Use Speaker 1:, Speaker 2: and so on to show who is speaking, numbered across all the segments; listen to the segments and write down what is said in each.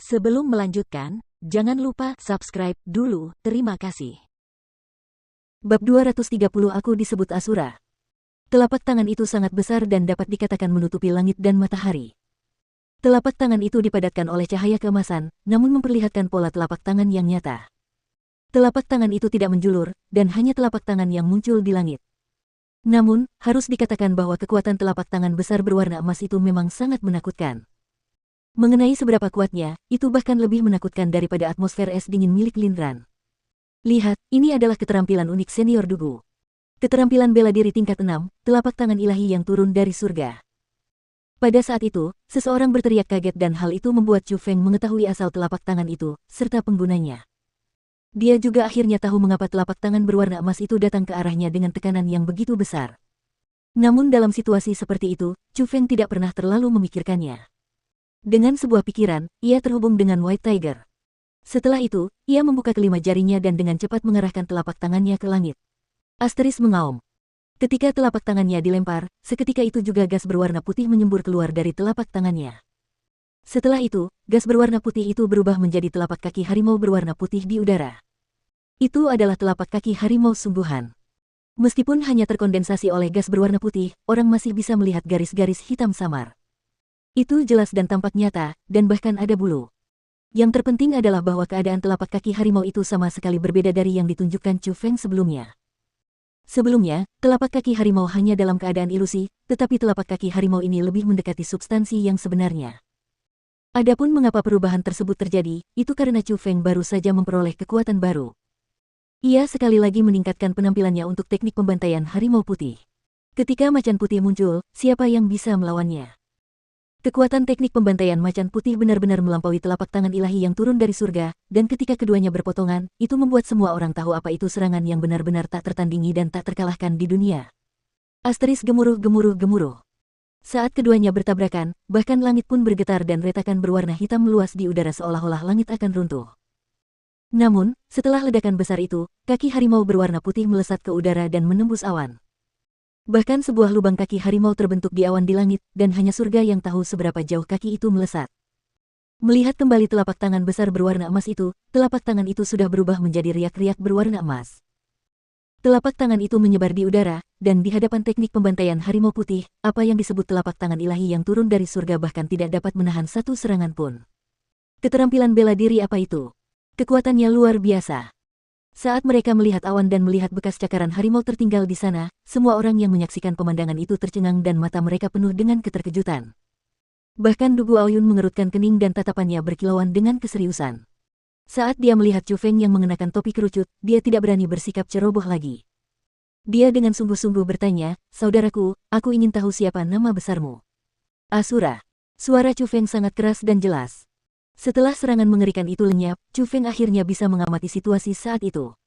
Speaker 1: Sebelum melanjutkan, jangan lupa subscribe dulu, terima kasih.
Speaker 2: Bab 230 Aku disebut Asura. Telapak tangan itu sangat besar dan dapat dikatakan menutupi langit dan matahari. Telapak tangan itu dipadatkan oleh cahaya keemasan, namun memperlihatkan pola telapak tangan yang nyata. Telapak tangan itu tidak menjulur, dan hanya telapak tangan yang muncul di langit. Namun, harus dikatakan bahwa kekuatan telapak tangan besar berwarna emas itu memang sangat menakutkan. Mengenai seberapa kuatnya, itu bahkan lebih menakutkan daripada atmosfer es dingin milik Lindran. Lihat, ini adalah keterampilan unik senior Dugu. Keterampilan bela diri tingkat 6, telapak tangan ilahi yang turun dari surga. Pada saat itu, seseorang berteriak kaget dan hal itu membuat Chu Feng mengetahui asal telapak tangan itu, serta penggunanya. Dia juga akhirnya tahu mengapa telapak tangan berwarna emas itu datang ke arahnya dengan tekanan yang begitu besar. Namun dalam situasi seperti itu, Chu Feng tidak pernah terlalu memikirkannya. Dengan sebuah pikiran, ia terhubung dengan White Tiger. Setelah itu, ia membuka kelima jarinya dan dengan cepat mengarahkan telapak tangannya ke langit. Asteris mengaum. Ketika telapak tangannya dilempar, seketika itu juga gas berwarna putih menyembur keluar dari telapak tangannya. Setelah itu, gas berwarna putih itu berubah menjadi telapak kaki harimau berwarna putih di udara. Itu adalah telapak kaki harimau sungguhan. Meskipun hanya terkondensasi oleh gas berwarna putih, orang masih bisa melihat garis-garis hitam samar. Itu jelas dan tampak nyata, dan bahkan ada bulu. Yang terpenting adalah bahwa keadaan telapak kaki harimau itu sama sekali berbeda dari yang ditunjukkan Chu Feng sebelumnya. Sebelumnya, telapak kaki harimau hanya dalam keadaan ilusi, tetapi telapak kaki harimau ini lebih mendekati substansi yang sebenarnya. Adapun mengapa perubahan tersebut terjadi, itu karena Chu Feng baru saja memperoleh kekuatan baru. Ia sekali lagi meningkatkan penampilannya untuk teknik pembantaian harimau putih. Ketika macan putih muncul, siapa yang bisa melawannya? Kekuatan teknik pembantaian macan putih benar-benar melampaui telapak tangan ilahi yang turun dari surga, dan ketika keduanya berpotongan, itu membuat semua orang tahu apa itu serangan yang benar-benar tak tertandingi dan tak terkalahkan di dunia. Asteris gemuruh. Saat keduanya bertabrakan, bahkan langit pun bergetar dan retakan berwarna hitam meluas di udara seolah-olah langit akan runtuh. Namun, setelah ledakan besar itu, kaki harimau berwarna putih melesat ke udara dan menembus awan. Bahkan sebuah lubang kaki harimau terbentuk di awan di langit, dan hanya surga yang tahu seberapa jauh kaki itu melesat. Melihat kembali telapak tangan besar berwarna emas itu, telapak tangan itu sudah berubah menjadi riak-riak berwarna emas. Telapak tangan itu menyebar di udara, dan di hadapan teknik pembantaian harimau putih, apa yang disebut telapak tangan ilahi yang turun dari surga bahkan tidak dapat menahan satu serangan pun. Keterampilan bela diri apa itu? Kekuatannya luar biasa. Saat mereka melihat awan dan melihat bekas cakaran harimau tertinggal di sana, semua orang yang menyaksikan pemandangan itu tercengang dan mata mereka penuh dengan keterkejutan. Bahkan Dugu Aoyun mengerutkan kening dan tatapannya berkilauan dengan keseriusan. Saat dia melihat Chu Feng yang mengenakan topi kerucut, dia tidak berani bersikap ceroboh lagi. Dia dengan sungguh-sungguh bertanya, "Saudaraku, aku ingin tahu siapa nama besarmu." "Asura." Suara Chu Feng sangat keras dan jelas. Setelah serangan mengerikan itu lenyap, Chu Feng akhirnya bisa mengamati situasi saat itu.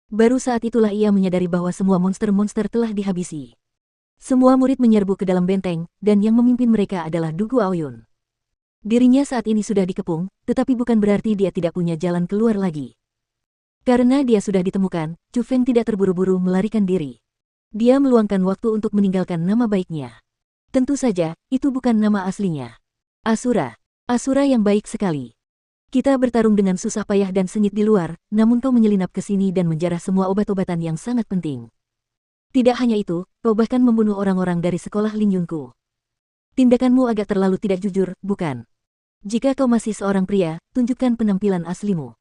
Speaker 2: Baru saat itulah ia menyadari bahwa semua monster-monster telah dihabisi. Semua murid menyerbu ke dalam benteng, dan yang memimpin mereka adalah Dugu Aoyun. Dirinya saat ini sudah dikepung, tetapi bukan berarti dia tidak punya jalan keluar lagi. Karena dia sudah ditemukan, Chu Feng tidak terburu-buru melarikan diri. Dia meluangkan waktu untuk meninggalkan nama baiknya. Tentu saja, itu bukan nama aslinya. Asura. Asura yang baik sekali. Kita bertarung dengan susah payah dan sengit di luar, namun kau menyelinap ke sini dan menjarah semua obat-obatan yang sangat penting. Tidak hanya itu, kau bahkan membunuh orang-orang dari sekolah Ling Yunku. Tindakanmu agak terlalu tidak jujur, bukan? Jika kau masih seorang pria, tunjukkan penampilan aslimu.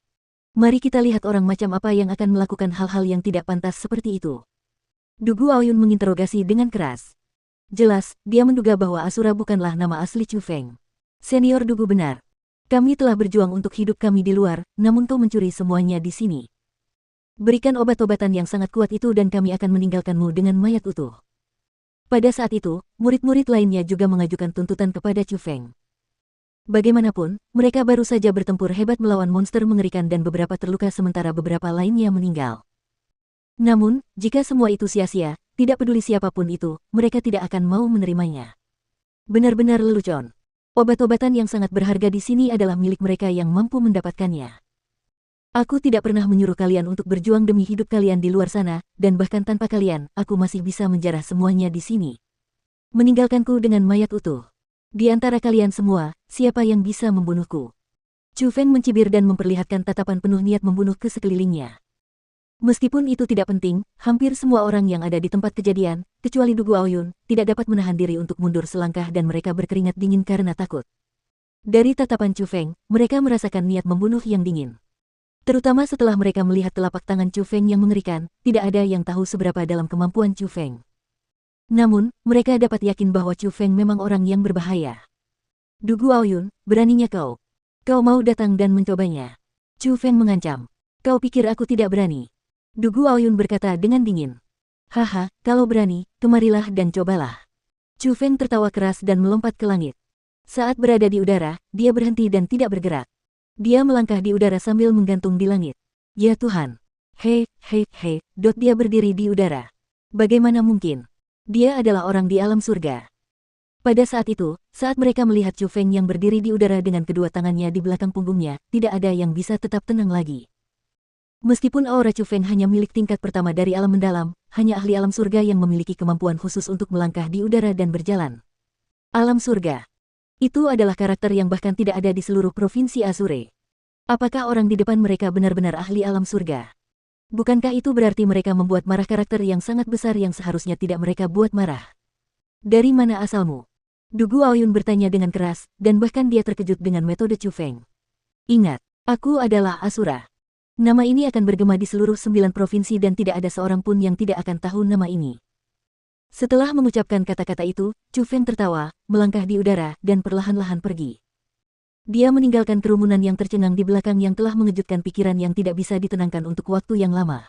Speaker 2: Mari kita lihat orang macam apa yang akan melakukan hal-hal yang tidak pantas seperti itu. Dugu Aoyun menginterogasi dengan keras. Jelas, dia menduga bahwa Asura bukanlah nama asli Chu Feng. Senior Dugu benar. Kami telah berjuang untuk hidup kami di luar, namun kau mencuri semuanya di sini. Berikan obat-obatan yang sangat kuat itu dan kami akan meninggalkanmu dengan mayat utuh. Pada saat itu, murid-murid lainnya juga mengajukan tuntutan kepada Chu Feng. Bagaimanapun, mereka baru saja bertempur hebat melawan monster mengerikan dan beberapa terluka sementara beberapa lainnya meninggal. Namun, jika semua itu sia-sia, tidak peduli siapapun itu, mereka tidak akan mau menerimanya. Benar-benar lelucon. Obat-obatan yang sangat berharga di sini adalah milik mereka yang mampu mendapatkannya. Aku tidak pernah menyuruh kalian untuk berjuang demi hidup kalian di luar sana, dan bahkan tanpa kalian, aku masih bisa menjarah semuanya di sini. Meninggalkanku dengan mayat utuh. Di antara kalian semua, siapa yang bisa membunuhku? Chu Feng mencibir dan memperlihatkan tatapan penuh niat membunuh ke sekelilingnya. Meskipun itu tidak penting, hampir semua orang yang ada di tempat kejadian, kecuali Du Guaoyun, tidak dapat menahan diri untuk mundur selangkah dan mereka berkeringat dingin karena takut. Dari tatapan Chu Feng, mereka merasakan niat membunuh yang dingin. Terutama setelah mereka melihat telapak tangan Chu Feng yang mengerikan, tidak ada yang tahu seberapa dalam kemampuan Chu Feng. Namun, mereka dapat yakin bahwa Chu Feng memang orang yang berbahaya. Du Guaoyun, beraninya kau. Kau mau datang dan mencobanya. Chu Feng mengancam. Kau pikir aku tidak berani? Du Guaoyun berkata dengan dingin. Haha, kalau berani, kemarilah dan cobalah. Chu Feng tertawa keras dan melompat ke langit. Saat berada di udara, dia berhenti dan tidak bergerak. Dia melangkah di udara sambil menggantung di langit. Ya Tuhan. Hei, dia berdiri di udara. Bagaimana mungkin? Dia adalah orang di alam surga. Pada saat itu, saat mereka melihat Chu Feng yang berdiri di udara dengan kedua tangannya di belakang punggungnya, tidak ada yang bisa tetap tenang lagi. Meskipun aura Chu Feng hanya milik tingkat pertama dari alam mendalam, hanya ahli alam surga yang memiliki kemampuan khusus untuk melangkah di udara dan berjalan. Alam surga. Itu adalah karakter yang bahkan tidak ada di seluruh provinsi Azure. Apakah orang di depan mereka benar-benar ahli alam surga? Bukankah itu berarti mereka membuat marah karakter yang sangat besar yang seharusnya tidak mereka buat marah? Dari mana asalmu? Du Guaoyun bertanya dengan keras, dan bahkan dia terkejut dengan metode Chu Feng. Ingat, aku adalah Asura. Nama ini akan bergema di seluruh 9 provinsi dan tidak ada seorang pun yang tidak akan tahu nama ini. Setelah mengucapkan kata-kata itu, Chu Feng tertawa, melangkah di udara, dan perlahan-lahan pergi. Dia meninggalkan kerumunan yang tercengang di belakang yang telah mengejutkan pikiran yang tidak bisa ditenangkan untuk waktu yang lama.